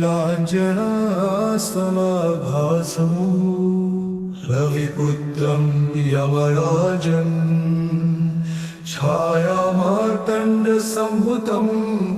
नीलाञ्जनास्तमाभासं रविपुत्रं यमराजन् छायामार्तण्डसम्भुतं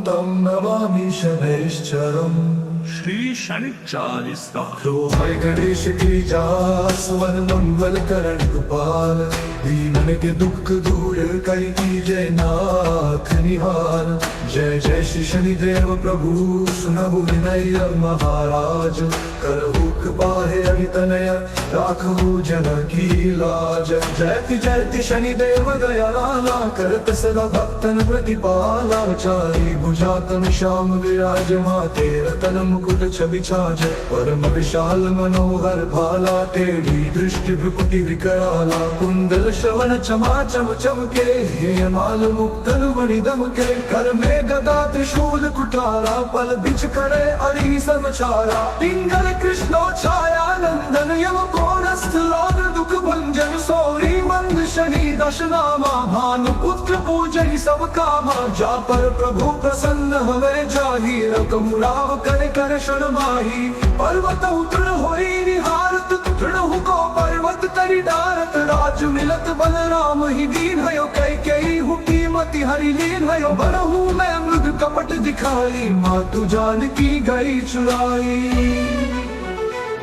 तं नमामि शनैश्चरम्। श्री शनि चालीसा। तो है गणेश की जासवन मंगल करण गोपाल, दीनन के दुख दूर कर की जय नाथ निहाल। जय जय श्री शनिदेव प्रभु सुनहु विनय महाराज, करहु कृपाहे अभितनय राखहु जन की लाज। जयति जयति शनिदेव दयाला, करत सदा भक्तन प्रतिपाला। चारि भुजातन श्याम विराज माते रतन मुकुट छवि छाज, परम विशाल मनोहर भाला। टेढ़ी दृष्टि भ्रुकुटि विकराला, कुंडल श्रवण चमा चम चमके। हेयमाल मुक्तल मणि दमके, कर में गदा त्रिशूल कुठारा। पल बिच करे अरि समाचारा, पिंगल कृष्णो छाया नंदन। यम कोणस्थ लोग दुख भंजन, सोरी मंद शनि दशनामा। भानु पुत्र पूजहि सब कामा, जा पर प्रभु प्रसन्न हवे जाहि। रकम राव करे कर शरण माही, पर्वत उतरण होई निहारत। तृणहु को पर्वत तरि डारत, राज मिलत बलराम ही दीन भयो। कैकेयी हुकी मति हरि लीन भयो, बरहु मैं मृग कपट दिखाई। मातु जानकी गई चुराई।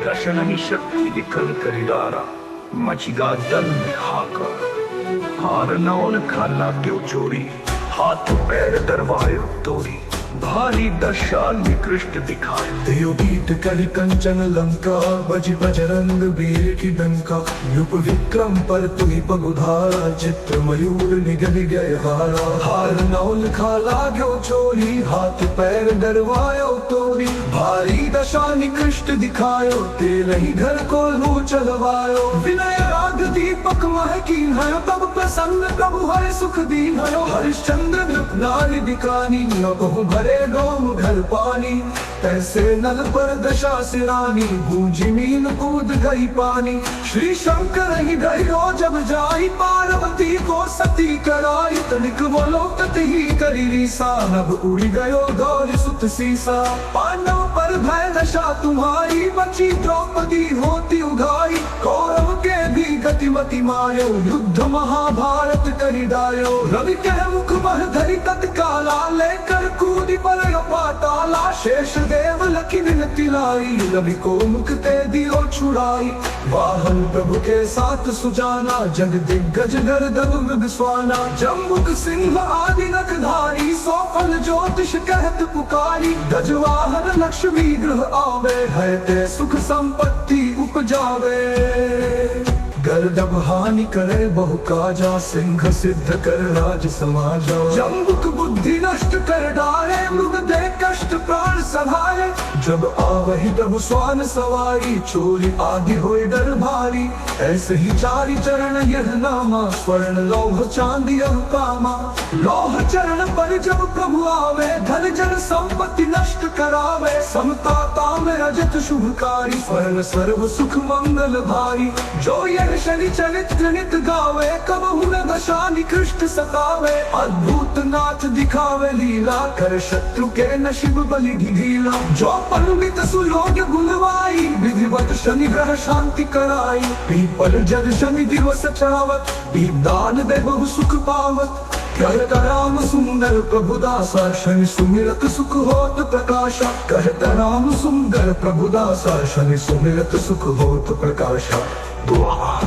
दर्शन ही शक्ति दिखल करिदारा, मचिगा दल में हाकर। हार नौल खाला क्यों चोरी, हाथ पैर दरवायो तोड़ी। भारी दशाल निकृष्ट दिखाए, देवगीत कलि कंचन लंका। बजि बजरंग वीर की डंका, युप विक्रम पर तुहि पगुधारा। चित्र मयूर निगल गए हारा, हार नौल खाला गयो चोरी। हाथ पैर डरवायो तोड़ी, भारी दशा निकृष्ट दिखायो। तेलहि घर को लू चलवायो, विनय राग दीपक महकीन है। तब प्रसन्न प्रभु हर सुख दीन है। हरिश्चंद्र नारी दिकानी, न बहु भरे डोम घर पानी। तैसे नल पर दशा सिरानी, गूंजी मीन कूद गई पानी। श्री शंकर ही डरो जब जाई, पार्वती को सती कराई। तनिक बोलो ततही करी रीसा, नभ उड़ी गयो गौरी सुत सीसा। पांडव पर भय दशा तुम्हारी, बची द्रौपदी होती उघाई। कौरव के भी गतिमति मायो, युद्ध महाभारत करी दायो। रवि के मुख मह धरि तत्काला, लेकर कूदी पर पाताला। शेष देव लखी विनती लाई, रवि को मुख ते दियो छुड़ाई। वाहन प्रभु के साथ सुजाना, जग दिग्गज गर्दभ विस्वाना। जम्बुक सिंह आदि नखधारी, सौ फल ज्योतिष कहत पुकारी। गजवाहन लक्ष्मी गृह आवे, है ते सुख संपत्ति उपजावे। गर्दभ हानि करे बहु काजा, सिंह सिद्ध कर राज समाजा। जम्बुक बुद्धि नष्ट कर डाले, मृग दे कष्ट प्राण सहारे। जब आवहि तब स्वान सवारी, चोरी आदि होए डर भारी। ऐसे ही चारि चरण यह नामा, स्वर्ण लौह चांदी यह कामा। लौह चरण पर जब प्रभु आवे, धन जन संपत्ति नष्ट करावे। समता ताम रजत शुभकारी, स्वर्ण सर्व सुख मंगल भारी। जो यह शनि चरित्र नित गावे, कबहु न दशा निकृष्ट सतावे। अद्भुत नाथ दिखावे लीला, कर शत्रु के नशिब बलि ढीला। जो परमित सुयोग गुणवाई, विधिवत शनि ग्रह शांति कराई। पीपल जल शनि दिवस चावत, दीपदान दे बहु सुख पावत। कहत राम सुंदर प्रभु दासा, शनि सुमिरत सुख होत प्रकाशा। कहत राम सुंदर प्रभु दासा, शनि सुमिरत सुख होत प्रकाशा। दुआ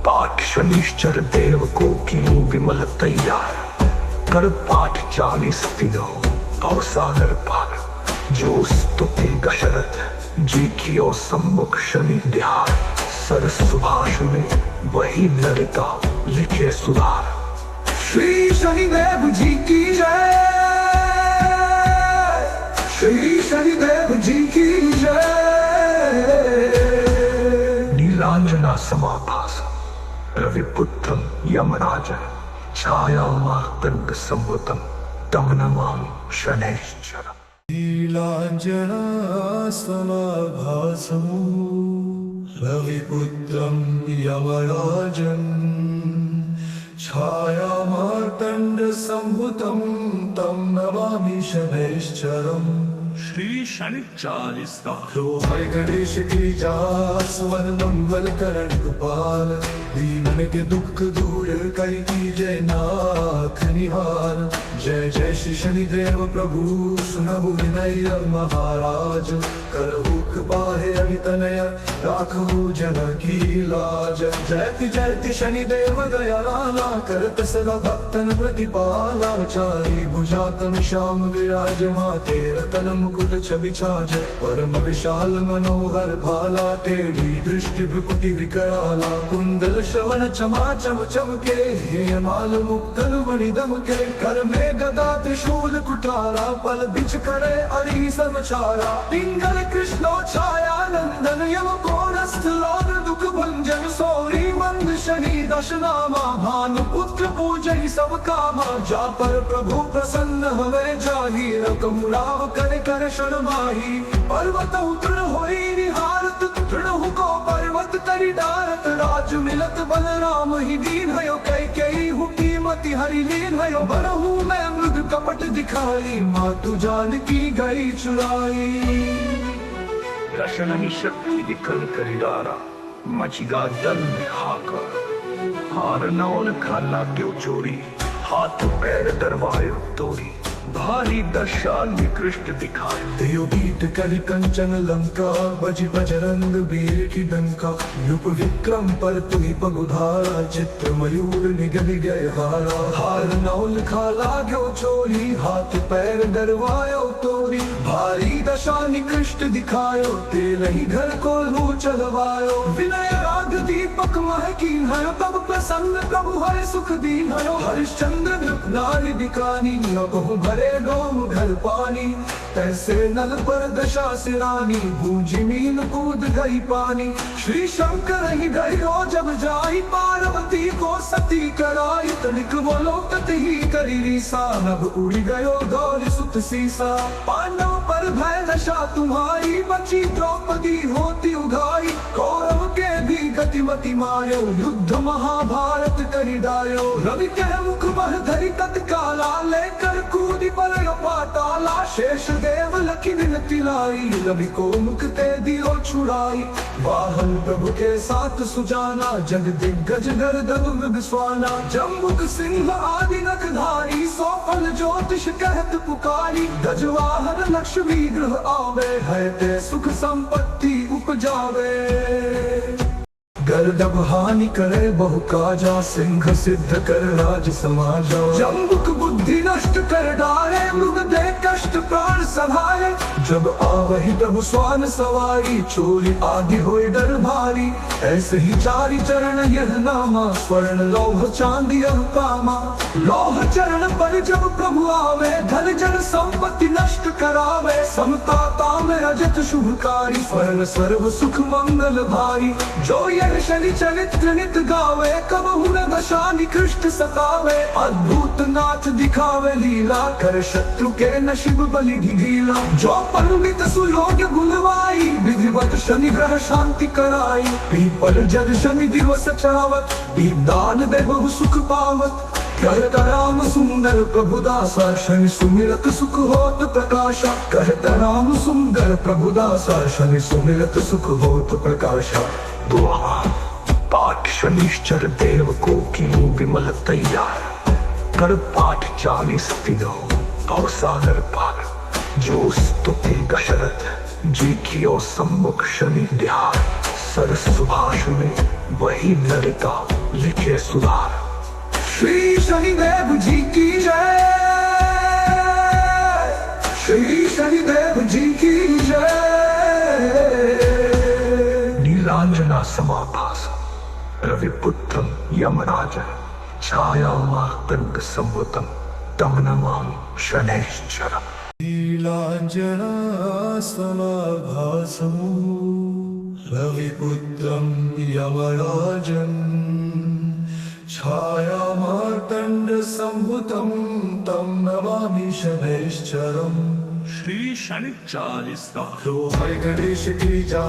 पाठ शनिश्चर देव को कियो विमल तैयार। कर पाठ 40 दिनों और सागर पार। जो स्तुति दशरथ जी कियो सम्मुख शनि दिहार। सरस सुभाष में वही ललिता लिखे सुधार। श्री शनिदेव जी की जय, श्री शनिदेव जी की जय। नीलांजना समाभास, रविपुत्रं यमराजन्। छाया मार्तंड संवतम, तं नमामि शनैश्चरम्। नीलाञ्जनास्तमाभासं रविपुत्रं यमराजन्। छायामार्तण्डसम्भुतं तं नमामि शनैश्चरम्। श्री शनि चालीसा। तो है गणेश की जास वन मंगल करण गोपाल, दीन के दुख दूर कर कीजय नाथ निहार। जय जय श्री शनिदेव प्रभु सुनहु विनय महाराज, करहु कृपाहे अभितनय राखहु जन की लाज। जयति जयति शनिदेव दयाला, करत सदा भक्तन प्रतिपाला। चारि भुजातन श्याम विराज, माते रतन मुकुट छवि छाज। परम विशाल मनोहर भाला, टेढ़ी दृष्टि भ्रुकुटि विकराला। कुंडल श्रवण चमा चम चमके, हेमाल मुक्तल मणि दमके। कर में गदा त्रिशूल कुठारा, पल बिच करे अरि समाचारा। पिंगल कृष्णो छाया नंदन, यम कोणस्थ लाल दुख भंजन। सौरी मंद शनि दशनामा, भानु पुत्र पूजय सब कामा। जा पर प्रभु प्रसन्न हवे जाहि, रकम राव करे कर शरण माही। पर्वत उतर्ण होई निहारत, तृणहु को पर्वत तरि डारत। राज मिलत बलराम ही दीन भयो, कैकेयी हुकी मति हरि लीन भयो। बरहु मैं मृग कपट दिखाई, मातु जानकी गई चुराई। दर्शन ही शक्ति दिखल करिडारा, मचिगा दल में हाकर। हार नौल खाला क्यों चोरी, हाथ पैर दरवायो तोड़ी। भारी दशा निकृष्ट दिखाए, देवगीत कलि कंचन लंका। बजि बजरंग बीर की डंका, यूप विक्रम पर तुहि पगुधारा। चित्र मयूर निगल गए हारा, हार नौल खाला गयो चोरी। हाथ पैर डरवायो तोरी, भारी दशा निकृष्ट दिखायो। तेल ही घर को लू चलवायो, विनय राग दीपक महकीन है। तब प्रसन्न प्रभु हर सुख दीन है। हरिश्चंद्र नारी दिखानी, बहु भरे डोम घर पानी। तैसे नल पर दशा सिरानी, बूझी मीन कूद गई पानी। श्री शंकर ही गयो जब जाई, पार्वती को सती कराई। तनिक बोलो तत ही करी रीसा, नभ उड़ी गयो गौरी सुत सीसा। पांडव पर भय दशा तुम्हारी, बची द्रौपदी होती उघाई। कौरव के भी गतिमति मायो, युद्ध महाभारत करी दायो। रवि के मुख बह धरि तत्काला, लेकर कूदी पर पाताला। शेष देव लखी विनती लाई, रवि को मुक्ते दियो छुड़ाई। वाहन प्रभु के साथ सुजाना, जग दिग्गज गर्दभ मृग स्वाना। जम्बुक सिंह आदि नखधारी, सौ फल ज्योतिष कहत पुकारी। गजवाहन लक्ष्मी गृह आवे, है ते सुख संपत्ति उपजावे। गर्दभ हानि करे बहु काजा, सिंह सिद्ध कर राज समाजा। जम्बुक बुद्धि नष्ट कर डारे, मृग दे कष्ट प्राण सहारे। जब आवहि प्रभु स्वान सवारी, चोरी आदि होय डर भारी। ऐसे ही चारि चरण यह नामा, स्वर्ण लौह चांदी अह कामा। लौह चरण पर जब प्रभु आवे, धन जन संपत्ति नष्ट करावे। समता ताम रजत शुभकारी, स्वर्ण सर्व सुख मंगल भारी। जो यह शनि चरित्र नित गावे, कबहु न दशा निकृष्ट सतावे। अद्भुत नाथ दिखावे लीला, कर शत्रु के नशिब बलि ढीला। जो परमित सुयोग्य गुणवाई, विधिवत शनि ग्रह शांति कराई। पीपल जल शनि दिवस चढ़ावत, दीपदान दे बहु सुख पावत। कहता राम सुंदर प्रभु दासा, शनि सुमिरत सुख होत प्रकाशा। कहता राम सुंदर प्रभु दासा, शनि सुमिरत सुख होत प्रकाशा। दुआ पाठ शनिश्चर देव को कियो विमल तैयार। कर पाठ 40 दिनों और सागर पार। जो स्तुति दशरथ जी कियो सम्मुख शनि बिहार। सर सुभाष में वही ललिता लिखे सुधार। श्री शनिदेव जी की जय, श्री शनिदेव जी की जय। नीलांजना समाभास रविपुत्रं यमराज। छाया मार्तंड संवतम, तम नमामि शनैश्चरम्। नीलांजना समाभासं रविपुत्रं यमराजन्। छाया मार्तंड संवतं, तं नमामि शनैश्चरम्। श्री शनि चालीसा। तो हर गणेश की जा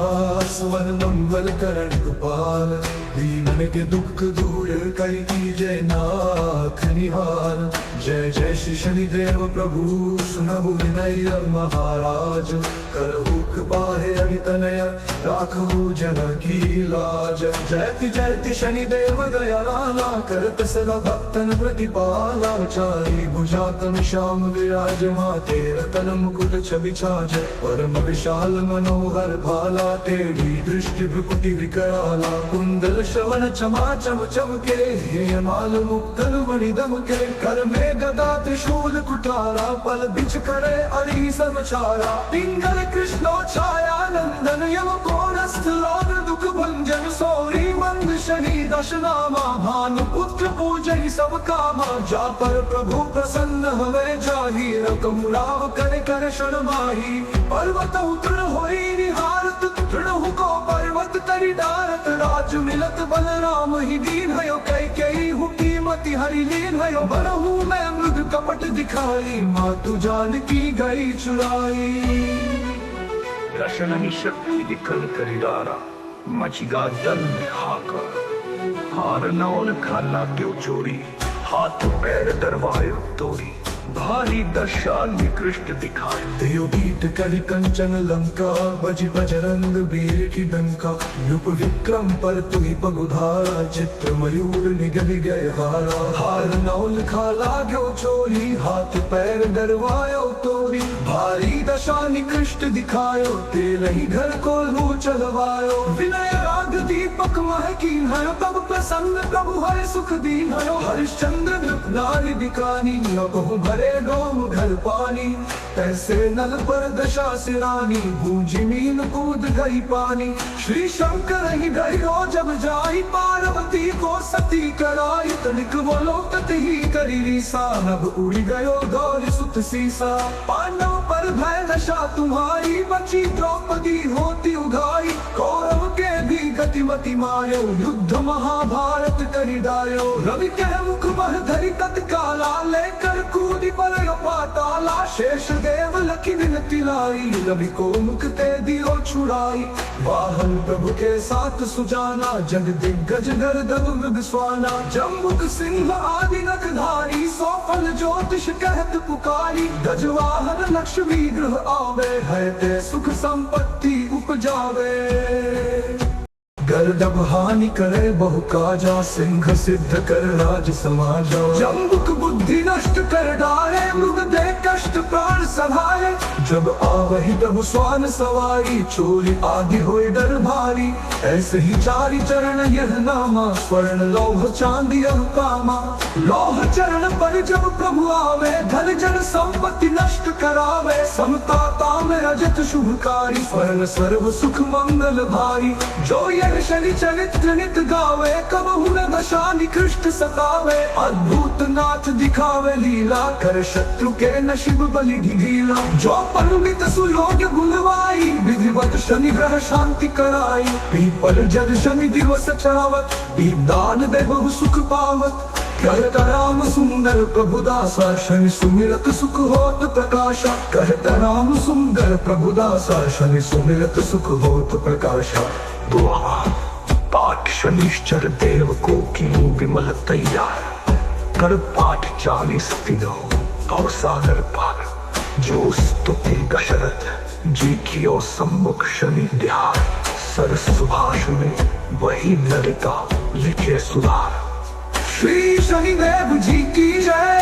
स्वर मंगल करण गोपाल, दीनन के दुख दूर कर कीजय नाथ निहार। जय जय श्री शनिदेव प्रभु सुनहु विनय महाराज, करहु कृपाहे अभितनय राखहु जन की लाज। जयति जयति शनिदेव दयाला, करत सदा भक्तन प्रतिपाला। चारि भुजा तन श्याम विराज, माते रतन मुकुट छवि छाज। परम विशाल मनोहर भाला, तेरी दृष्टि भ्रुकुटि विकराला। कुंडल श्रवण चमा चम चमके, हेमाल मुक्तल मणि दमके। कर में गदा त्रिशूल कुठारा, पल बिच करे अरि समाचारा। पिंगल कृष्णो छाया नंदन, यम कोणस्थ लाग दुख भंजन। सौरी मंद शनि दशनामा, भानु पुत्र पूजन सब कामा। जा पर प्रभु प्रसन्न हवे जाहि, रकम राव करे कर शरण माही। पर्वत उतर्ण होई निहारत, तृणहु को पर्वत तरि डारत। राज मिलत बलराम ही दीन भयो, कैकेयी हुकी मति हरि लीन भयो। बरहु मैं मृग कपट दिखाई, मातु जानकी गई चुराई। दर्शन ही शक्ति निकल कर डारा, मचिगा दल में हाकर। हार नौल खाला क्यों चोरी, हाथ पैर दरवायो तोड़ी। भारी दशा निकृष्ट दिखाए, देवगीत कलि कंचन लंका। बजि बजरंग वीर की डंका, यूप विक्रम पर तुहि पगुधारा। चित्र मयूर निगल गए हारा, हार नौल खाला गयो चोरी। हाथ पैर डरवायो तोरी, भारी दशा निकृष्ट दिखायो। तेल ही घर को लू चलवायो, विनय राग दीपक महकीन है। तब प्रसन्न प्रभु है सुख दीन है। हरिश्चंद्र नारी दिकानी, बहु भरे डोम घर पानी। तैसे नल पर दशा सिरानी, गूंजी मीन कूद गई पानी। श्री शंकर ही डरो जब जाई, पार्वती को सती कराई। तनिक बोलो तत ही करी रीसा, नभ उड़ी गयो दौर सुत सीसा। पांडव पर भय दशा तुम्हारी, बची द्रौपदी होती उघाई। कौरव के भी गतिमति मायो, युद्ध महाभारत करी दायो। रवि के मुख बह धरि तत्काला, लेकर कूदी पर पाताला। शेष देव लखी विनती लाई, रवि को मुक्ते दियो छुड़ाई। वाहन प्रभु के साथ सुजाना, जग दिग्गज गर्दभ मृग स्वाना। जम्बुक सिंह आदि नखधारी, सौ फल ज्योतिष कहत पुकारी। गजवाहन लक्ष्मी गृह आवे, है ते सुख संपत्ति उपजावे। गर्दभ हानि करे बहु काजा, सिंह सिद्ध कर राज समाजा। जम्बुक बुद्धि नष्ट कर डारे, मृग दे कष्ट प्राण सहारे। जब आवहि प्रभु स्वान सवारी, चोरी आदि होए डर भारी। ऐसे ही चारि चरण यह नामा, स्वर्ण लौह चांदी अह कामा। लौह चरण पर जब प्रभु आवे, धन जन संपत्ति नष्ट करावे। समता ताम रजत शुभकारी, स्वर्ण सर्व सुख मंगल भारी। जो यह शनि चरित्र नित गावे, कबहु न दशा निकृष्ट सतावे। अद्भुत नाथ दिखावे लीला, कर शत्रु के नशिब बलि ढीला। जो परमित सुयोग्य गुणवाई, विधिवत शनि ग्रह शांति कराई। पीपल जद शनि दिवस चढ़ावत, दीपदान दे बहु सुख पावत। कहता राम सुंदर प्रभुदासा, शनि सुमिरत सुख होत प्रकाशा। कहता राम सुंदर प्रभुदासा, शनि सुमिरत सुख होत प्रकाशा। पाठ शनिश्चर देव को कियो विमल तैयार। कर पाठ 40 दिनों और सागर पार। जो स्तुति दशरथ जी कियो सम्मुख शनि दिहार। सर सुभाष में वही ललिता लिखे सुधार। श्री शनिदेव जी की जय,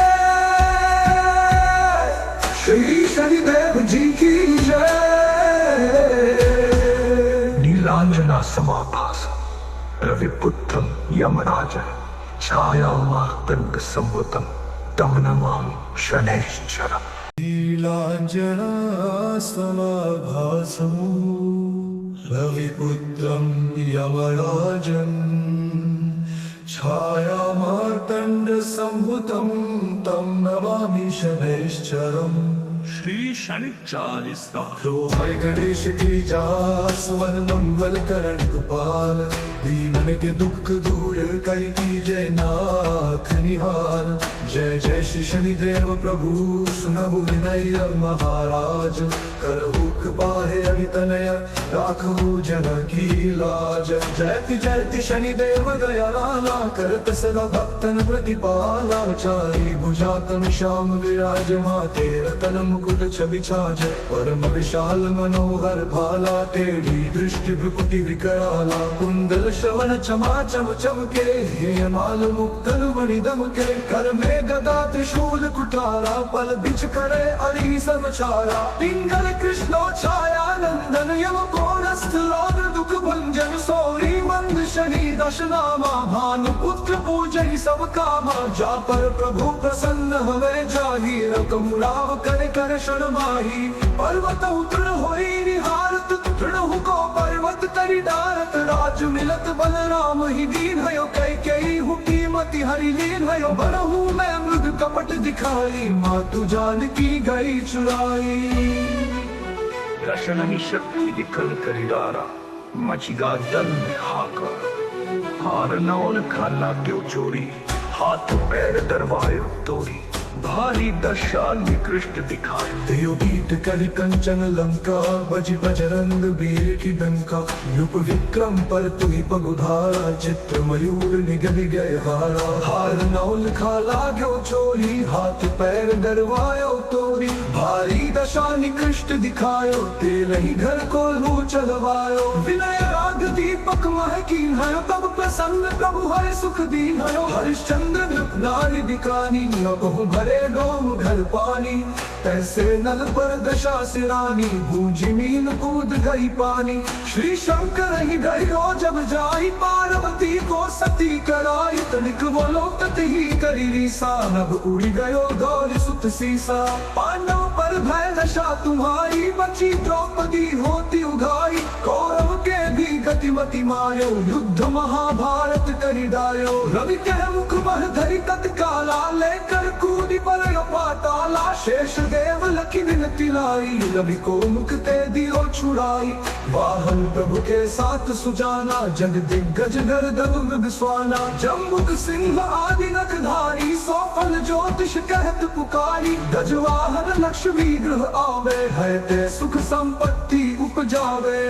श्री शनिदेव जी की जय। नीलांजना समाभास रविपुत्रम यमराजन। छाया मार्तंड संवतम, तम नमामि शनैश्चरम्। नीलांजना समाभासं रविपुत्रं यमराजन्। छायामार्तण्ड संभुतं, तं नमामि शनैश्चरम्। श्री शनि चालीसा। तो है गणेश की जा स्वर मंगल करण गोपाल, दीनन के दुख दूर कर कीजय नाथ निहार। जय जय श्री शनिदेव प्रभु सुनहु विनय महाराज, करहु कृपाहे अभितनय राखहु जन की लाज। जयति जयति शनिदेव दयाला, करत सदा भक्तन प्रतिपाला। चारि भुजातन श्याम विराज, माते रतन मुकुट छवि छाज। परम विशाल मनोहर भाला, टेढ़ी दृष्टि भ्रुकुटि विकराला। कुंडल श्रवण चमा चम चमके, हेमाल मुक्तन मणि दमके। कर में गदा त्रिशूल कुठारा, पल बिच करे अरि समाचारा। पिंगल कृष्णो छाया नंदन, यम कोणस्थ लोग दुख भंजन। सोरी मंद शनि दशनामा, भानु पुत्र पूजन सब कामा। जा पर प्रभु प्रसन्न हवे जाहि, रकम राव करे कर शरण माही। पर्वत उतर्ण होई निहारत, तृणहु को पर्वत तरि डारत। राज मिलत बलराम ही दीन भयो, कैकेयी हुकी मति हरि लीन भयो। बनहु मैं मृग कपट दिखाई, मातु जानकी गई चुराई। दर्शन ही शक्ति निकल कर डारा, मचिगा दल में हाकर। हार नौल खाला क्यों चोरी, हाथ पैर दरवाए तोड़ी। भारी दशा निकृष्ट दिखाए, देवगीत कलि कंचन लंका। बजि बजरंग वीर की डंका, यूप विक्रम पर तुहि पगुधारा। चित्र मयूर निगल गए हारा, हार नौल खाला गयो चोरी। हाथ पैर डरवायो तोरी, भारी दशा निकृष्ट दिखायो। तेल ही घर को लू चलवायो, विनय राग दीपक मह कीन है। तब प्रसन्न प्रभु है सुख दीन है। हरिश्चंद्र नारी दिखानी, बहु भरे डोम घर पानी। तैसे नल पर दशा सिरानी, भूंजी मीन कूद गई पानी। श्री शंकर ही डरियो जब जाई, पार्वती को सती कराई। तनिक बोलो तत ही करी रीसा, नभ उड़ी गयो गौरी सुत सीसा। पांडव पर भय दशा तुम्हारी, बची द्रौपदी होती उघाई। कौरव के भी गतिमति मायो, युद्ध महाभारत करी दायो। रवि के मुख मह धरि तत्काला, लेकर कूदी पर पाताला। शेष देव लखी विनती लाई, रवि को मुक्ते दियो छुड़ाई। वाहन प्रभु के साथ सुजाना, जग दिग्गज गर्दभ मृग स्वाना। जम्बुक सिंह आदि नखधारी, सौ फल ज्योतिष कहत पुकारी। गजवाहन लक्ष्मी गृह आवे, है ते सुख संपत्ति उपजावे।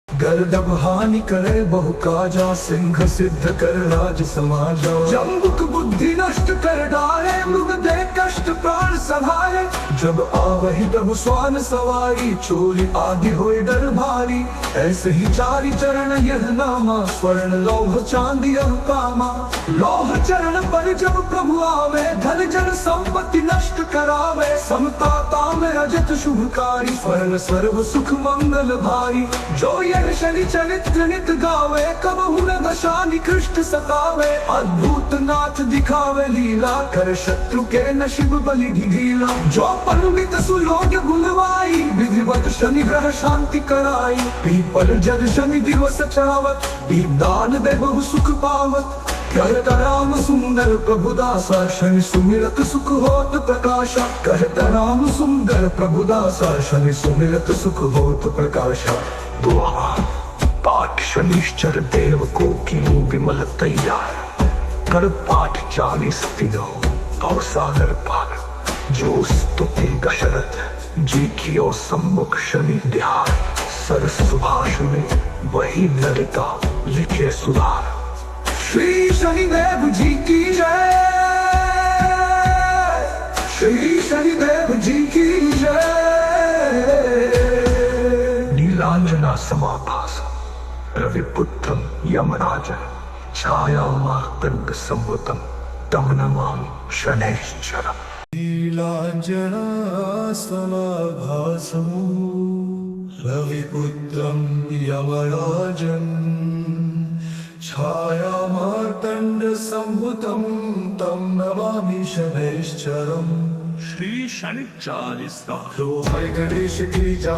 गर्दभ हानि करे बहु काजा, सिंह सिद्ध कर राज समाजा। जम्बुक बुद्धि नष्ट कर डारे, मृग दे कष्ट प्राण सहारे। जब आवहि प्रभु स्वान सवारी, चोरी आदि होय डर भारी। ऐसे ही चारि चरण यह नामा, स्वर्ण लौह चांदी अह कामा। लौह चरण पर जब प्रभु आवे, धन जन संपत्ति नष्ट करावे। समता ताम रजत शुभकारी, स्वर्ण सर्व सुख मंगल भारी। जो यह शनि चरित्र नित गावे, कबहु न दशा निकृष्ट सतावे। अद्भुत नाथ दिखावे लीला, कर शत्रु के नशिब बलि ढीला। जो परमित सुयोग्य गुणवाई, विधिवत शनि ग्रह शांति कराई। पीपल जद शनि दिवस चढ़ावत, दीपदान दे बहु सुख पावत। कहता राम सुंदर प्रभुदासा, शनि सुमिरत सुख होत प्रकाशा। कहता राम सुंदर प्रभुदासा, शनि सुमिरत सुख होत प्रकाशा। पाठ शनिश्चर देव को कियो विमल तैयार। कर पाठ 40 दिनों और सागर पार। जो स्तुति दशरथ जी कियो सम्मुख शनि दिहार। सर सुभाष में वही ललिता लिखे सुधार। श्री शनिदेव जी की जय, श्री शनिदेव जी की जय। नीलांजना समाभास, रविपुत्रम यमराजन। छाया मार्तंड संवतम, तम नमामि शनैश्चरम्। नीलांजना समाभासं, रविपुत्रं यमराजन्। छाया मार्तंड संवतं, तं नमामि शनैश्चरम्। श्री शनि चालीसा। लो है गणेश गिरिजा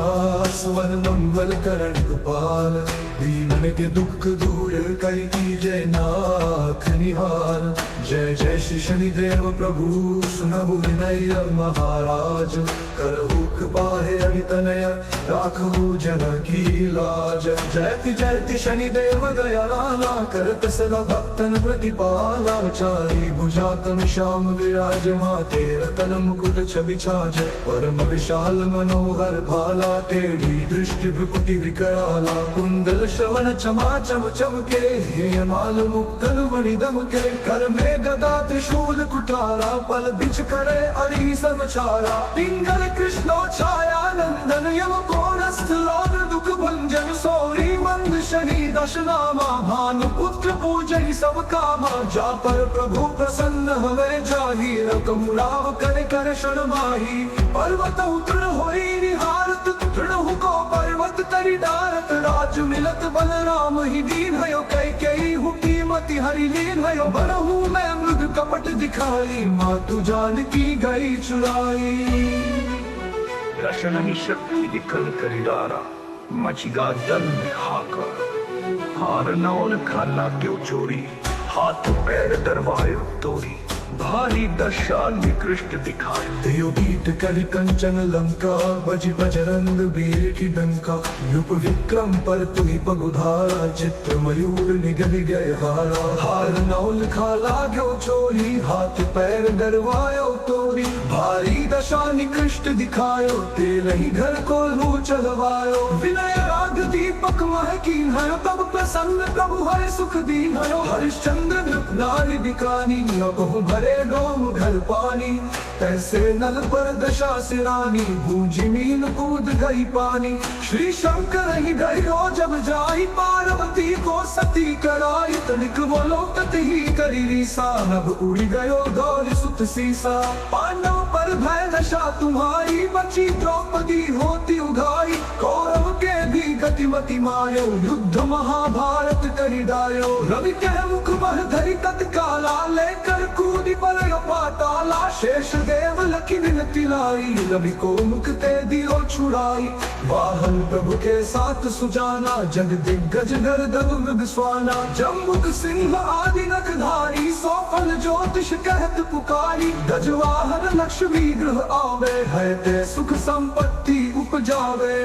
सुवन मंगल करण गोपाल, दीनन के दुख दूर कर कीजय नाथ निहार। जय जय श्री शनिदेव प्रभु सुनहु विनय महाराज, करहु कृपाहे अभितनय राखहु जन की लाज। जयति जयति शनिदेव दयाला, करत सदा भक्तन प्रतिपाला। चारि भुजातन श्याम विराज, माते रतन मुकुट छवि छाज। परम विशाल मनोहर भाला, टेढ़ी दृष्टि भ्रुकुटि विकराला। कुंडल श्रवण चमा चम चमके, हेमाल मुक्तल मणि दमके। कर में गदा त्रिशूल कुठारा, पल बिच करे अरि समाचारा। पिंगल कृष्णो छाया नंदन, यम कोणस्थ लोग दुख भंजन। सोरी मंद शनि दशनामा, भानु पुत्र पूजन सब कामा। जा पर प्रभु प्रसन्न हवे जाहि, रकम राव करे कर शरण माही। पर्वत उतर्ण होई निहारत, तृणहु को पर्वत तरि डारत। राज मिलत बलराम ही दीन भयो, कैकेयी हुकी मति हरि लीन भयो। बनहु मैं मृग कपट दिखाई, मातु जानकी गई चुराई। दर्शन ही शक्ति निकल कर डारा, मचिगा जल में हाकर। हार नौल खाला क्यों चोरी, हाथ पैर दरवाए तोड़ी। भारी दशा निकृष्ट दिखाए, देवगीत कलि कंचन लंका। बजि बजरंग वीर की डंका, यूप विक्रम पर तुहि पगुधारा। चित्र मयूर निगल गए हारा, हार नौल खाला गयो चोरी। हाथ पैर डरवायो तोरी, भारी दशा निकृष्ट दिखायो। तेल ही घर को लू चलवायो, विनय राग दीपक मह कीन है। तब प्रसन्न प्रभु हर सुख दीन है। हरिश्चंद्र नारी दिकानी, बहु भरे डोम घर पानी। तैसे नल पर दशा सिरानी, गूंजी मीन कूद गई पानी। श्री शंकर ही डरो जब जाई, पार्वती को सती कराई। तनिक बोलो तत ही करी रीसा, नभ उड़ी गयो गौरी सुत सीसा। पांडव पर भय दशा तुम्हारी, बची द्रौपदी होती उघाई। कौरव के भी गतिमति मायो, युद्ध महाभारत करी दायो। रवि के मुख मह धरि तत्काला, लेकर कूदी पर पाताला। शेष देव लखी विनती लाई, रवि को मुक्ते दियो छुड़ाई। वाहन प्रभु के साथ सुजाना, जग दिग्गज गर्दभ मृग स्वाना। जम्बुक सिंह आदि नखधारी, सौ फल ज्योतिष कहत पुकारी। गजवाहन लक्ष्मी गृह आवे, है ते सुख संपत्ति उपजावे।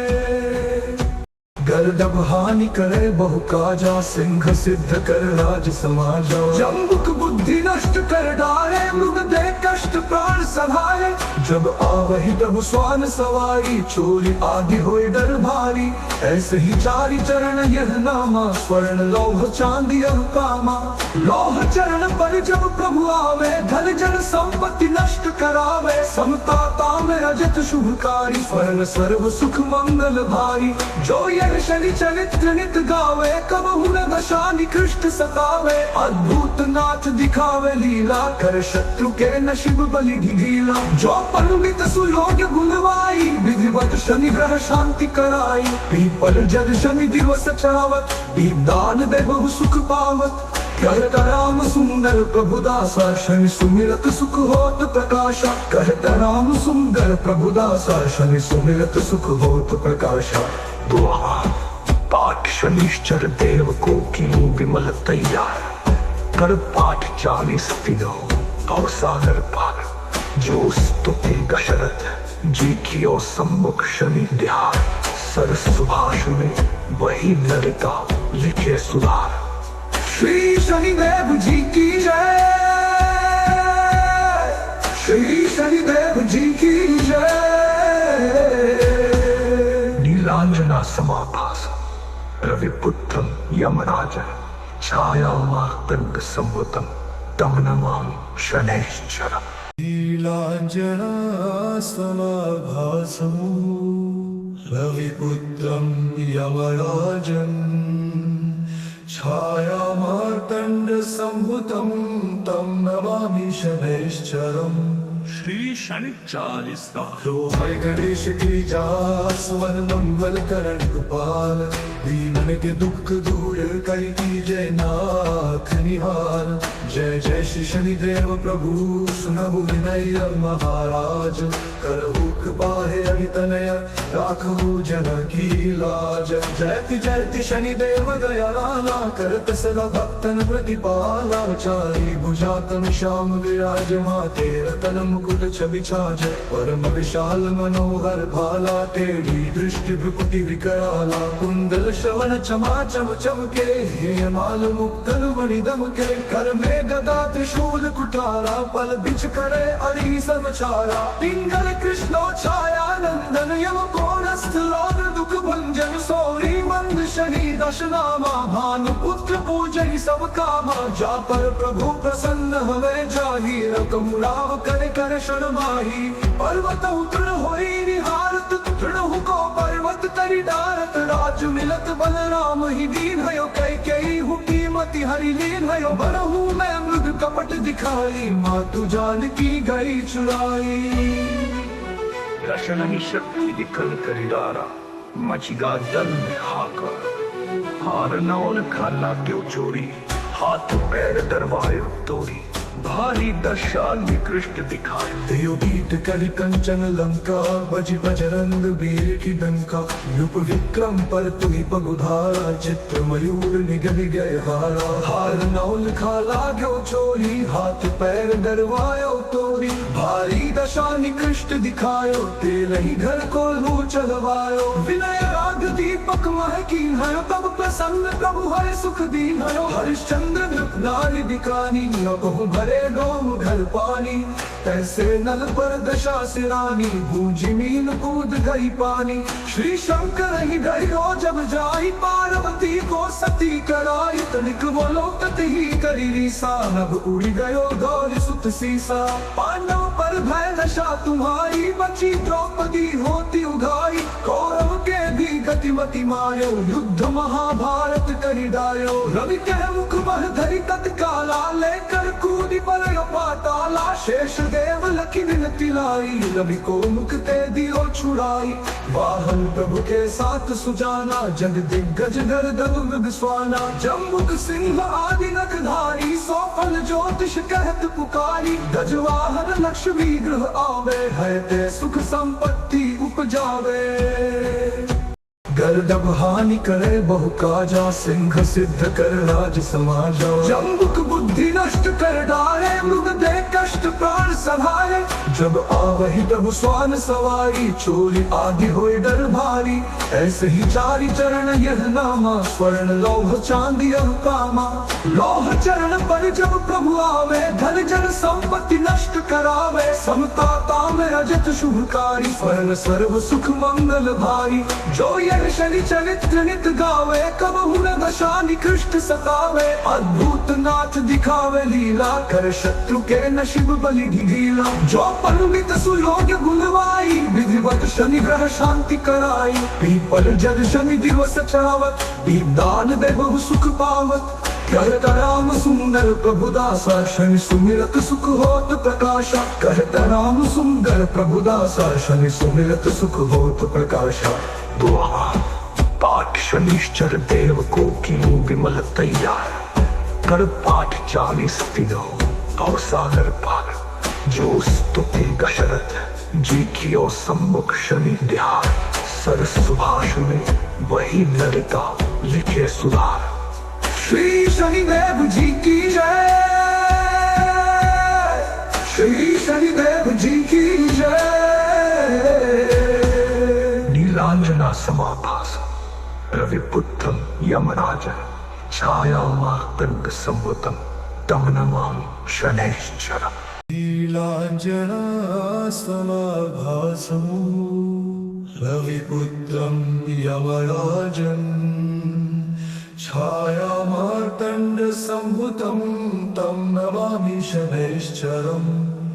गर्दभ हानि करे बहु काजा, सिंह सिद्ध कर राज समाजा। जम्बुक बुद्धि नष्ट कर डारे, मृग दे कष्ट प्राण सहारे। जब आवहि प्रभु स्वान सवारी, चोरी आदि होए डर भारी। ऐसे ही चारि चरण यह नामा, स्वर्ण लौह चांदी अह कामा। लौह चरण पर जब प्रभु आवे, धन जन संपत्ति नष्ट करावे। समता ताम रजत शुभकारी, स्वर्ण सर्व सुख मंगल भारी। जो यह शनि चरित्र नित गावे, कबहु न दशा निकृष्ट सतावे। अद्भुत नाथ दिखावे लीला, कर शत्रु के नशिब बलि ढीला। जो परमित सुयोग्य गुणवाई, विधिवत शनि ग्रह शांति कराई। पीपल जद शनि दिवस चावत, दीपदान दे बहु सुख पावत। कहता राम सुंदर प्रभुदासा, शनि सुमिरत सुख होत प्रकाशा। कहता राम सुंदर प्रभुदासा, शनि सुमिरत सुख होत प्रकाशा। दुआ पाठ शनिश्चर देव को कियो विमल तैयार। कर पाठ 40 दिनों और सागर पार। जो स्तुति दशरथ जी कियो सम्मुख शनि दिहार। सर सुभाष में वही ललिता लिखे सुधार। श्री शनिदेव जी की जय, श्री शनिदेव जी की जय। नीलांजना समाभास रविपुत्रम यमराजन। छाया मार्तंड संवतम, तम नमामि शनैश्चरम्। नीलांजना समाभासं रविपुत्रं यमराजन्। छाया मार्तंड संभुतं, तं नमामि शनैश्चरम्। श्री शनि चालीसा। लो है गणेश गिरिजा सुवन मंगल करण गोपाल। दीनन के दुख दूर कर कीजय नाथ निहार। जय जय श्री शनिदेव प्रभु सुनहु विनय महाराज करहु कृपाहे अहितनय राखहु जन की लाज। जयति शनिदेव दयाला करत सदा भक्तन प्रतिपाला चारि भुजातन श्याम विराज माते रतन मुकुट छवि छाज परम विशाल मनोहर भाला टेढ़ी दृष्टि भ्रुकुटि विकराला कुंडल श्रवण चमा चम चमके हेमाल मुक्तल मणि दमके कर में गदा त्रिशूल कुठारा पल बिच करे अरि समाचारा पिंगल कृष्णो छाया नंदन यम कोणस्थ लोग दुख भंजन सोरी मंद शनि दशनामा भानु पुत्र पूजन सब कामा जा पर प्रभु प्रसन्न हवे जाहि रकम राव करे कर शरण माही पर्वत उतरण होई निहारत तृण हुको पर्वत तरि डारत राज मिलत बलराम ही दीन भयो कई हुकी मति हरि लीन भयो बरहु मैं मृग कपट दिखाई मातु जानकी गई चुराई। दर्शन ही शक्ति दिखल करिदारा मचिगा जल में हाकर हार नौल खाला क्यों चोरी हाथ पैर दरवाए तोड़ी भारी दशा निकृष्ट दिखाए देवगीत कर कंचन लंका बज बजरंग वीर की डंका यूप विक्रम पर तुही पगुधारा चित्र मयूर निगल गए हारा हार नौल खाला गयो चोरी हाथ पैर डरवायो तोरी भारी दशा निकृष्ट दिखायो तेल ही घर को लू चलवायो विनय राग दीपक महकीन है तब प्रसन्न प्रभु हर सुख दीन है हरिश्चंद्र नारी दिखानी बहु भरे डोम घर पानी तैसे नल पर दशा सिरानी गूंजी मीन कूद गई पानी श्री शंकर ही डरो जब जाई पार्वती को सती कराई तनिक बोलो तत ही करी रीसा नभ उड़ी गयो गौरी सुत सीसा पांडव पर भय दशा तुम्हारी बची द्रौपदी होती उघाई कौरव के भी गतिमति मायो युद्ध महाभारत करी डायो रवि के मुख बह धरी तत्काला लेकर कूदी पर पाताला शेष देव लकी विनती लाई रवि को मुक्ते दियो छुड़ाई वाहन प्रभु के साथ सुजाना जग दिग्गज गर्दभ विस्वाना जम्बुक सिंह आदि नखधारी सौफल ज्योतिष कहत पुकारी गजवाहन लक्ष्मी गृह आवे है ते सुख संपत्ति उपजावे गर्दभ हानि करे बहु काजा सिंह सिद्ध कर राज समाजा जम्बुक बुद्धि नष्ट कर डाले मृग दे कष्ट प्राण सहारे जब आवहि प्रभु स्वान सवारी चोरी आदि होए डर भारी ऐसे ही चारि चरण यह नामा स्वर्ण लौह चांदी अह कामा लौह चरण पर जब प्रभु आवे धन जन संपत्ति नष्ट करावे समता ताम रजत शुभकारी स्वर्ण सर्व सुख मंगल भारी जो यह शनि चरित्र नित गावे कब हुन दशा निकृष्ट सतावे अद्भुत नाथ दिखावे लीला कर शत्रु के नशिब बलि ढीला जो परमित सुयोग्य गुणवाई विधिवत शनि ग्रह शांति कराई पीपल जद शनि दिवस चढ़ावत दीपदान दे बहु सुख पावत कहता राम सुंदर प्रभुदासा शनि सुमिरत सुख होत प्रकाशा कहता राम सुंदर प्रभुदासा शनि सुमिरत सुख होत प्रकाशा दुआ पाठ शनिश्चर देव को कियो विमल तैयार कर पाठ 40 दिनों और सागर पार जो स्तुति दशरथ जी कियो सम्मुख शनि ध्यान सर सुभाष में वही ललिता लिखे सुधार। श्री शनिदेव जी की जय श्री शनिदेव जी की जय। नीलांजना समाभास रविपुत्रम यमराजन छाया मार्तंड संवतम तम नमामि शनैश्चरम्। नीलांजना समाभासं रविपुत्रं यमराजन् छाया मार्तंड संवतं तं नमामि शनैश्चरम्।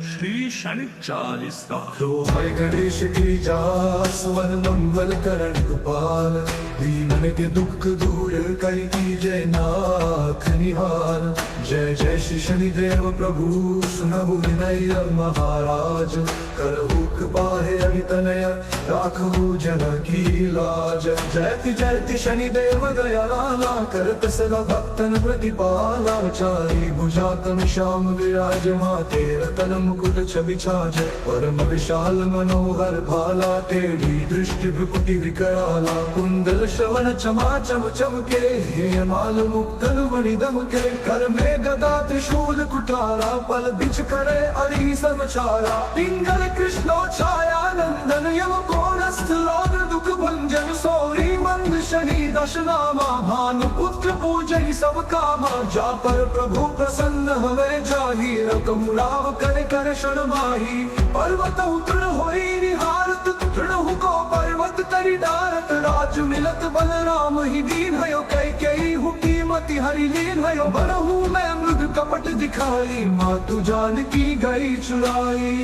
श्री शनि चालीसा। तो है गणेश की जास वन मंगल करण गोपाल, दीनन के दुख दूर कर कीजय नाथ निहार। जय जय श्री शनिदेव प्रभु सुनहु विनय महाराज, करहु कृपाहे अभितनय राखहु जन की लाज। जयति जयति शनिदेव दयाला, करत सदा भक्तन प्रतिपाला। चारि भुजातन श्याम विराज, माते रतन मुकुट छवि छाज। परम विशाल मनोहर भाला, तेरी दृष्टि भ्रुकुटि विकराला। कुंडल श्रवण चमा चम चमके, हेमाल मुक्तल मणि दमके। कर में गदा त्रिशूल कुठारा, पल बिच करे अरि समाचारा। पिंगल कृष्णो छाया नंदन, यम कोणस्थ लोग दुख भंजन। सोरी मंद शनि दशनामा, भानु पुत्र पूजहि सब कामा। जा पर प्रभु प्रसन्न हवे जाहि, रकम राव करे कर शरण माही। पर्वत तृण होई निहारत, तृणहु को पर्वत तरि डारत। राज मिलत बलराम ही दीन भयो, कैकेयी हुकी मति हरि लीन भयो। बनहु मैं मृग कपट दिखाई, मातु जानकी गई चुराई।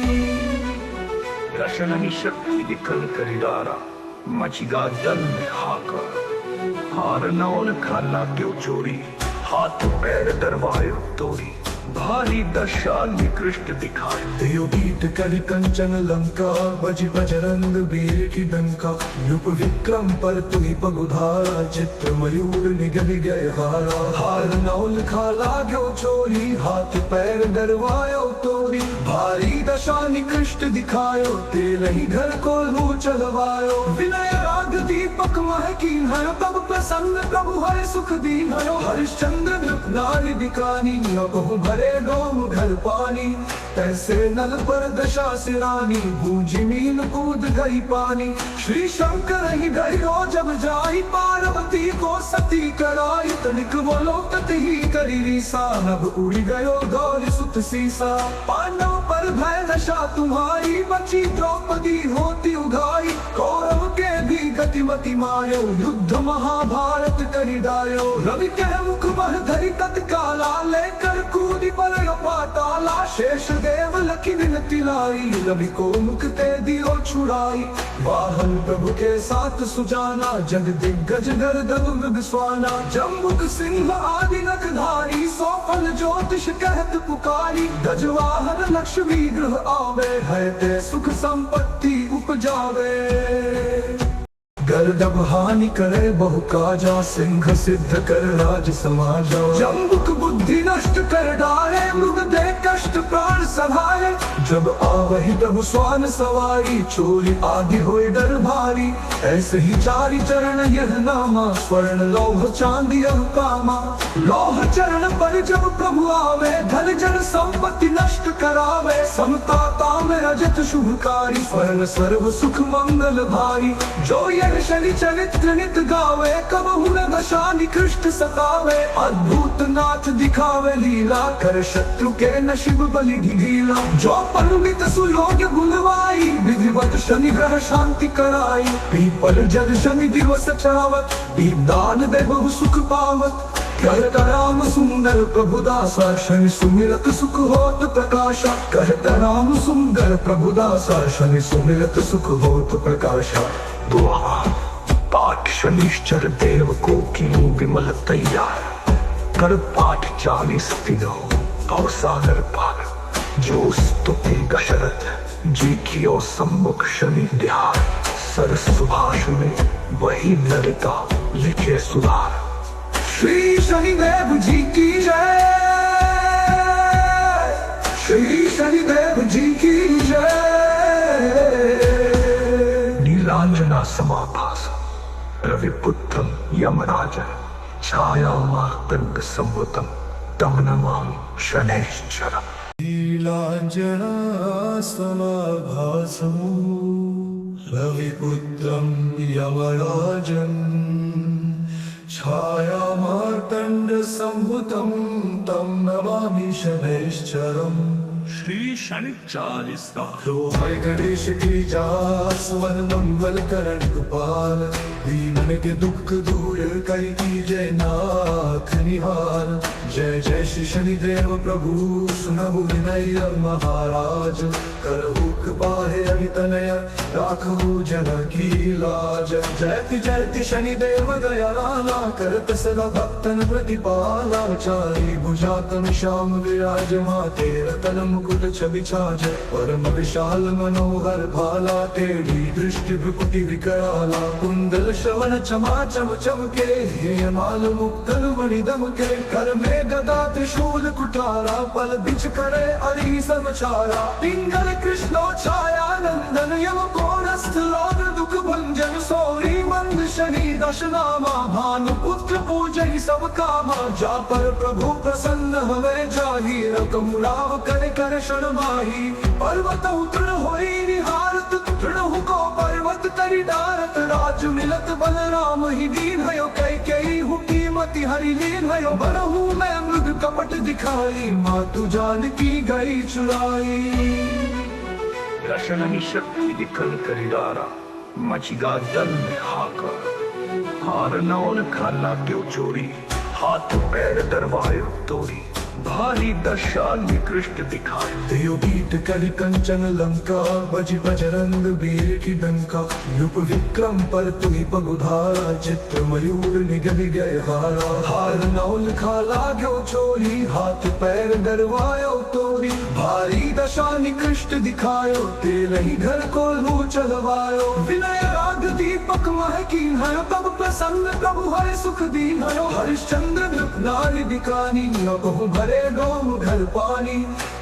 दर्शन शक्ति निकल कर डारा, मचिगा दल में हाकर। हार नौल खाला क्यों चोरी, हाथ पैर दरवाए तोड़ी। भारी दशा निकृष्ट दिखाए, देवगीत कर कंचन लंका। बज बजरंग वीर की डंका, युप विक्रम पर तुहि पगुधारा। चित्र मयूर निगल गए हारा, हार नौल खाला गयो चोरी। हाथ पैर डरवायो तोरी, भारी दशा निकृष्ट दिखायो। तेल ही घर को लू चलवायो, विनय राग दीपक महकीन है। तब प्रसन्न प्रभु है सुख दीन है। हरिश्चंद्र नारी दिखानी, बहु भरे डोम घर पानी। तैसे नल पर दशा सिरानी, बूझी मीन कूद गई पानी। श्री शंकर ही डरियो जब जाई, पार्वती को सती कराई। तनिक बोलो तत ही करी रीसा, नभ उड़ी गयो गौरी सुत सीसा। पांडव पर भय दशा तुम्हारी, बची द्रौपदी होती उघाई। कौरव के भी गतिमति मायो, युद्ध महाभारत करी दायो। रवि के मुख बह धरि तत्काला, लेकर कूदी पर पाताला। शेष देव लखी विनती लाई, रवि को मुक्ते दियो छुड़ाई। वाहन प्रभु के साथ सुजाना, जग दिग्गज गर्दभ मृग स्वाना। जम्बुक सिंह आदि नखधारी, सौ फल ज्योतिष कहत पुकारी। गजवाहन लक्ष्मी गृह आवे, है ते सुख संपत्ति उपजावे। गर्दभ हानि करे बहु काजा, सिंह सिद्ध कर राज समाजा। जम्बुक बुद्धि नष्ट कर डाले, मृग दे कष्ट प्राण सहारे। जब आवहि प्रभु स्वान सवारी, चोरी आदि होए डर भारी। ऐसे ही चारि चरण यह नामा, स्वर्ण लौह चांदी अह कामा। लौह चरण पर जब प्रभु आवे, धन जन संपत्ति नष्ट करावे। समता ताम रजत शुभकारी, स्वर्ण सर्व सुख मंगल भारी। जो यह शनि चरित्र नित गावे, कबहु न दशा निकृष्ट सतावे। अद्भुत नाथ दिखावे लीला, कर शत्रु के नशिब बलि ढीला। जो परमित सुयोग्य गुणवाई, विधिवत शनि ग्रह शांति कराई। पीपल जल शनि दिवस चढ़ावत, दीपदान दे बहु सुख पावत। कहता राम सुंदर प्रभुदासा, शनि सुमिरत सुख होत प्रकाशा। कहता राम सुंदर प्रभुदासा, शनि सुमिरत सुख होत प्रकाशा। दुआ पाठ शनिश्चर देव को कियो विमल तैयार। कर पाठ 40 दिनों और सागर पार। जो स्तुति दशरथ जी कियो सम्मुख शनि दिहार। सर सुभाष में वही ललिता लिखे सुधार। श्री शनिदेव जी की जय, श्री शनिदेव जी की जय। नीलांजना समाभास रविपुत्रम यमराजन। छाया मार्तंड संवतम, तम नमामि शनैश्चरम्। नीलांजना समाभासं रविपुत्रं यमराजन्। छायामार्तण्ड संभुतं, तं नमामि शनैश्चरम्। श्री शनि चालीसा। तो है गणेश की जास वन मंगल करण गोपाल, दीनन के दुख दूर कर कीजय नाथ निहार। जय जय श्री शनिदेव प्रभु सुनहु विनय महाराज, करहु कृपाहे अभितनय राखहु जन की लाज। जयति जयति शनिदेव दयाला, करत सदा भक्तन प्रतिपाला। चारि भुजातन श्याम विराज, माते रतन मुकुट छवि छाज। परम विशाल मनोहर भाला, तेरी दृष्टि भ्रुकुटि विकराला। कुंडल श्रवण चमा चम चमके, हेमाल मुक्तल मणि दमके। कर में गदा त्रिशूल कुठारा, पल बिच करे अरि समाचारा। पिंगल कृष्णो छाया नंदन, यम कोणस्थ लोग दुख भंजन। सोरी मंद शनि दशनामा, भानु पुत्र पूजहि सब कामा। जा पर प्रभु प्रसन्न हवे जाहि, रकम राव करे कर शरण माही। पर्वत उतर्ण होई निहारत, तृणहु को पर्वत तरि डारत। राज मिलत बलराम ही दीन भयो, कैकेयी हुकी मति हरि लीन भयो। बनहु मैं मृग कपट दिखाई, मातु जानकी गई चुराई। दशरथी शक्ति निकल कर डारा, मचिगा दल में हाकर। हार नौल खाला क्यों चोरी, हाथ पैर दरवायो तोड़ी। भारी दशा निकृष्ट दिखाए, देवगीत करि कंचन लंका। बजि बजरंग वीर की डंका, यूप विक्रम पर तुहि पगुधारा। चित्र मयूर निगल गए हारा, हार नौल खाला गयो चोरी। हाथ पैर डरवायो तोरी, भारी दशा निकृष्ट दिखायो। तेलहि घर को लू चलवायो, विनय राग दीपक मह कीन है। तब प्रसन्न प्रभु हर सुख दीन है। हरिश्चंद्र नारि दिखानी, बहु भरे डोम घर पानी।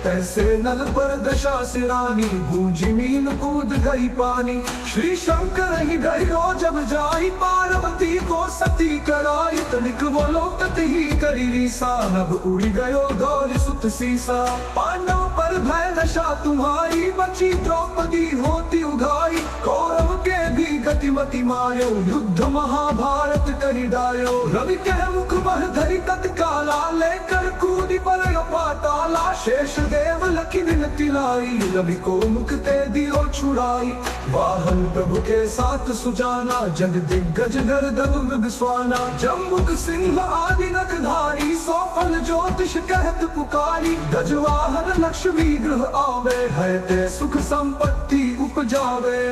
तैसे नल पर दशा सिरानी, गूंजी मीन कूद गई पानी। श्री शंकर ही गयो जब जाई, पार्वती को सती कराई। तनिक बोलो तत ही करी रीसा, नभ उड़ गयो गौरी सुत सीसा। पांडव पर भय दशा तुम्हारी, बची द्रौपदी होती उघाई। कौरव के भी गतिमति मायो, युद्ध महाभारत करि डायो। रवि के मुख मह धरि तत्काला, लेकर कूदी पर पाताला। शेष देव लखी विनती लाई, रवि को मुक्ते दियो छुड़ाई। वाहन प्रभु के साथ सुजाना, जग दिग्गज गर्दभ मृग स्वाना। जम्बुक सिंह आदि नखधारी, सौ फल ज्योतिष कहत पुकारी। गजवाहन लक्ष्मी गृह आवे, है ते सुख संपत्ति उपजावे।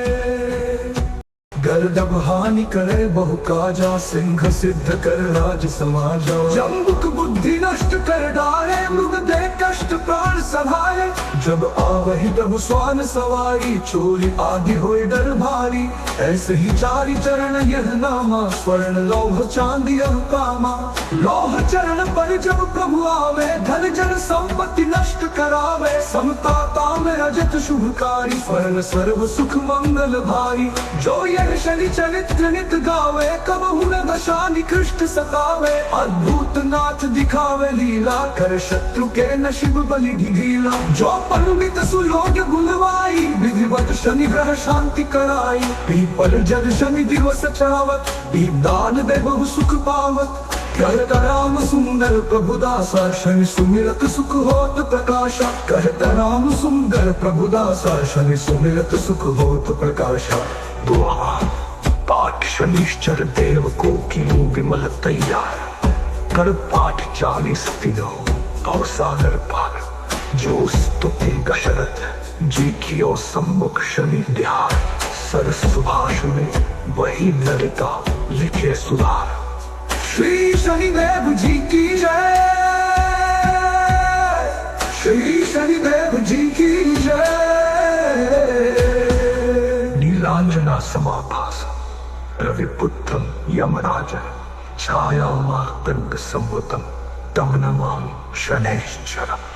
गर्दभ हानि करे बहु काजा, सिंह सिद्ध कर राज समाजा। जम्बुक बुद्धि नष्ट कर डारे, मृग दे कष्ट प्राण सहारे। जब आवहि प्रभु स्वान सवारी, चोरी आदि होय डर भारी। ऐसे ही चारि चरण यह नामा, स्वर्ण लौह चांदी अह कामा। लौह चरण पर जब प्रभु आवे, धन जन संपत्ति नष्ट करावे। समता ताम रजत शुभकारी, स्वर्ण सर्व सुख मंगल भारी। जो यह शनि चरित्र नित गावे, कबहु न दशा निकृष्ट सतावे। अद्भुत नाथ दिखावे लीला, कर शत्रु के नशिब बलि ढीला। जो परमित सुयोग गुणवाई, विधिवत शनि ग्रह शांति कराई। पीपल जल शनि दिवस चढ़ावत, दीपदान दे बहु सुख पावत। कहता राम सुंदर प्रभु दासा, शनि सुमिरत सुख होत प्रकाशा। कहता राम सुंदर प्रभु दासा, शनि सुमिरत सुख होत प्रकाशा। पाठ शनिश्चर देव को कियो विमल तैयार। कर पाठ 40 दिनों और सागर पार। जो स्तुति दशरथ जी कियो सम्मुख शनि दिहार। सर सुभाष में वही ललिता लिखे सुधार। श्री शनिदेव जी की जय, श्री शनिदेव जी की जय। नीलांजना समाभास रविपुत्रम यमराजन। छाया मार्तंग संवतम, तम नमामि शनैश्चरम्।